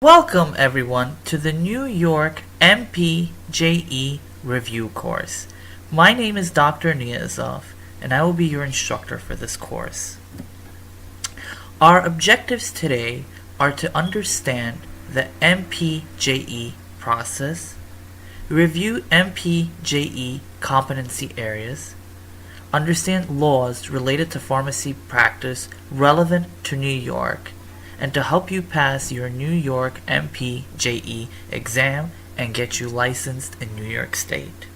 Welcome everyone to the New York MPJE review course. My name is Dr. Niazov and I will be your instructor for this course. Our objectives today are to understand the MPJE process, review MPJE competency areas, understand laws related to pharmacy practice relevant to New York, and to help you pass your New York MPJE exam and get you licensed in New York State.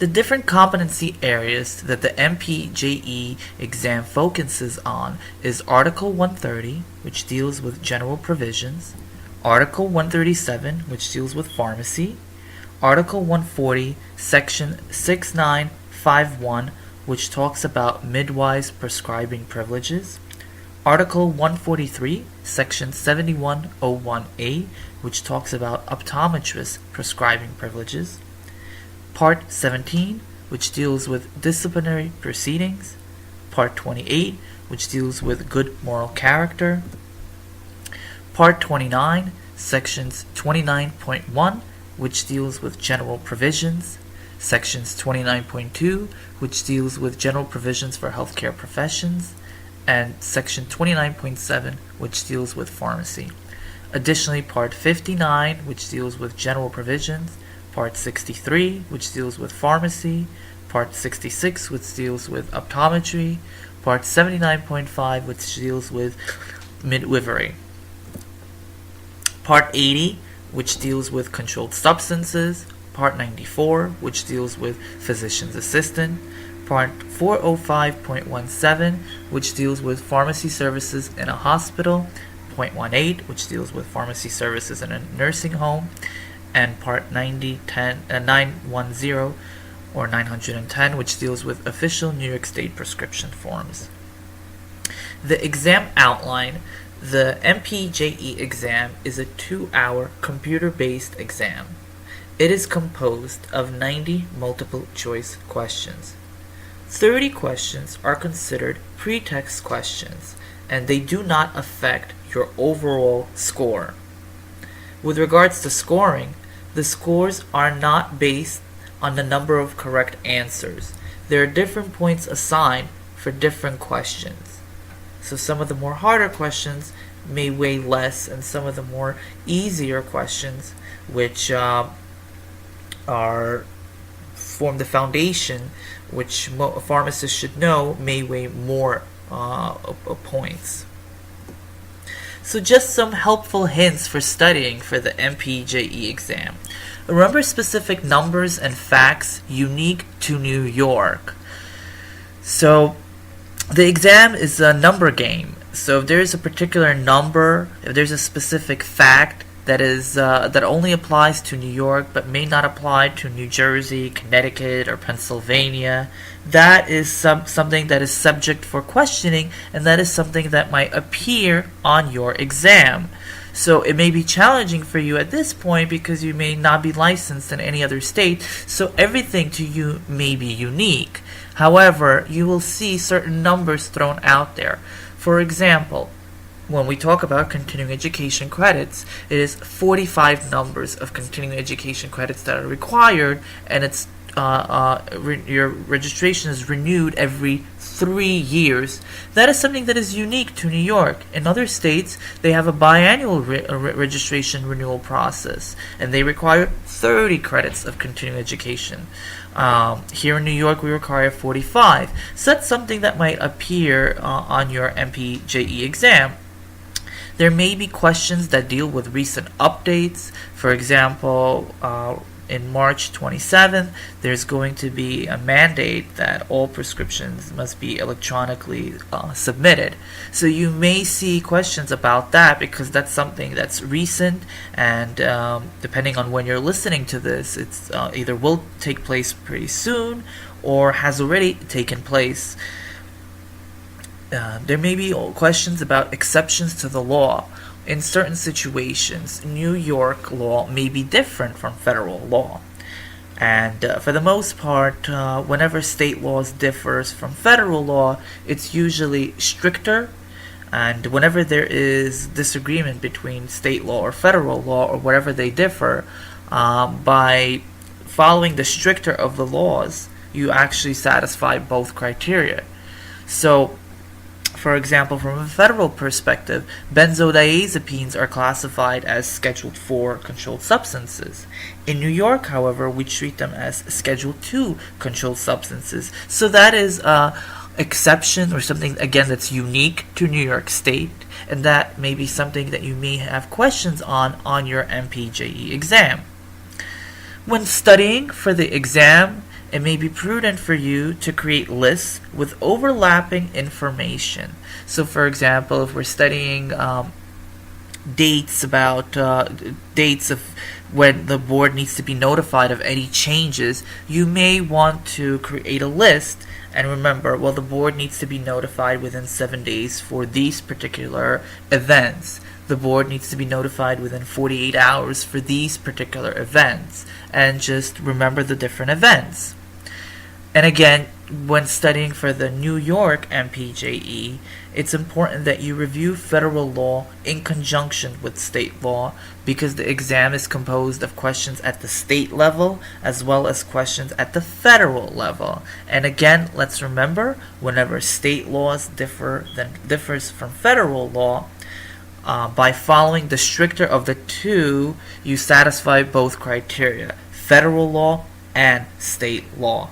The different competency areas that the MPJE exam focuses on is Article 130, which deals with general provisions, Article 137, which deals with pharmacy, Article 140, Section 6951, which talks about midwives prescribing privileges, Article 143, Section 7101A, which talks about optometrists prescribing privileges, Part 17, which deals with disciplinary proceedings, Part 28, which deals with good moral character, Part 29, Sections 29.1, which deals with general provisions, Sections 29.2, which deals with general provisions for healthcare professions, and Section 29.7, which deals with pharmacy. Additionally, Part 59, which deals with general provisions, Part 63, which deals with pharmacy, Part 66, which deals with optometry, Part 79.5, which deals with midwifery, Part 80, which deals with controlled substances, Part 94, which deals with physician's assistant, Part 405.17, which deals with pharmacy services in a hospital, .18, which deals with pharmacy services in a nursing home, and Part 910 or 910, which deals with official New York State prescription forms. The exam outline. The MPJE exam is a 2-hour computer-based exam. It is composed of 90 multiple-choice questions. 30 questions are considered pretext questions, and they do not affect your overall score. With regards to scoring, the scores are not based on the number of correct answers. There are different points assigned for different questions. So some of the more harder questions may weigh less, and some of the more easier questions, which form the foundation, which pharmacists should know, may weigh more points. So just some helpful hints for studying for the MPJE exam. Remember specific numbers and facts unique to New York. So the exam is a number game. So if there's a particular number, if there's a specific fact that only applies to New York but may not apply to New Jersey, Connecticut, or Pennsylvania, that is something that is subject for questioning, and that is something that might appear on your exam. So it may be challenging for you at this point because you may not be licensed in any other state, so everything to you may be unique. However, you will see certain numbers thrown out there. For example, when we talk about continuing education credits, it is 45 numbers of continuing education credits that are required, and it's your registration is renewed every 3 years. That is something that is unique to New York. In other states, they have a biannual registration renewal process, and they require 30 credits of continuing education. Here in New York, we require 45. So that's something that might appear on your MPJE exam. There may be questions that deal with recent updates. For example, in March 27th, there's going to be a mandate that all prescriptions must be electronically submitted. So you may see questions about that because that's something that's recent, and depending on when you're listening to this, it's either will take place pretty soon or has already taken place. There may be questions about exceptions to the law. In certain situations, New York law may be different from federal law. And for the most part, whenever state laws differs from federal law, it's usually stricter And whenever there is disagreement between state law or federal law or whatever they differ, by following the stricter of the laws, you actually satisfy both criteria. So, for example, from a federal perspective, benzodiazepines are classified as Schedule 4 controlled substances. In New York, however, we treat them as Schedule 2 controlled substances. So that is an exception or something, again, that's unique to New York State, and that may be something that you may have questions on your MPJE exam. When studying for the exam, it may be prudent for you to create lists with overlapping information. So, for example, if we're studying dates of when the board needs to be notified of any changes, you may want to create a list. And remember, well, the board needs to be notified within 7 days for these particular events. The board needs to be notified within 48 hours for these particular events. And just remember the different events. And again, when studying for the New York MPJE, it's important that you review federal law in conjunction with state law, because the exam is composed of questions at the state level as well as questions at the federal level. And again, let's remember, whenever state laws differs from federal law, by following the stricter of the two, you satisfy both criteria, federal law and state law.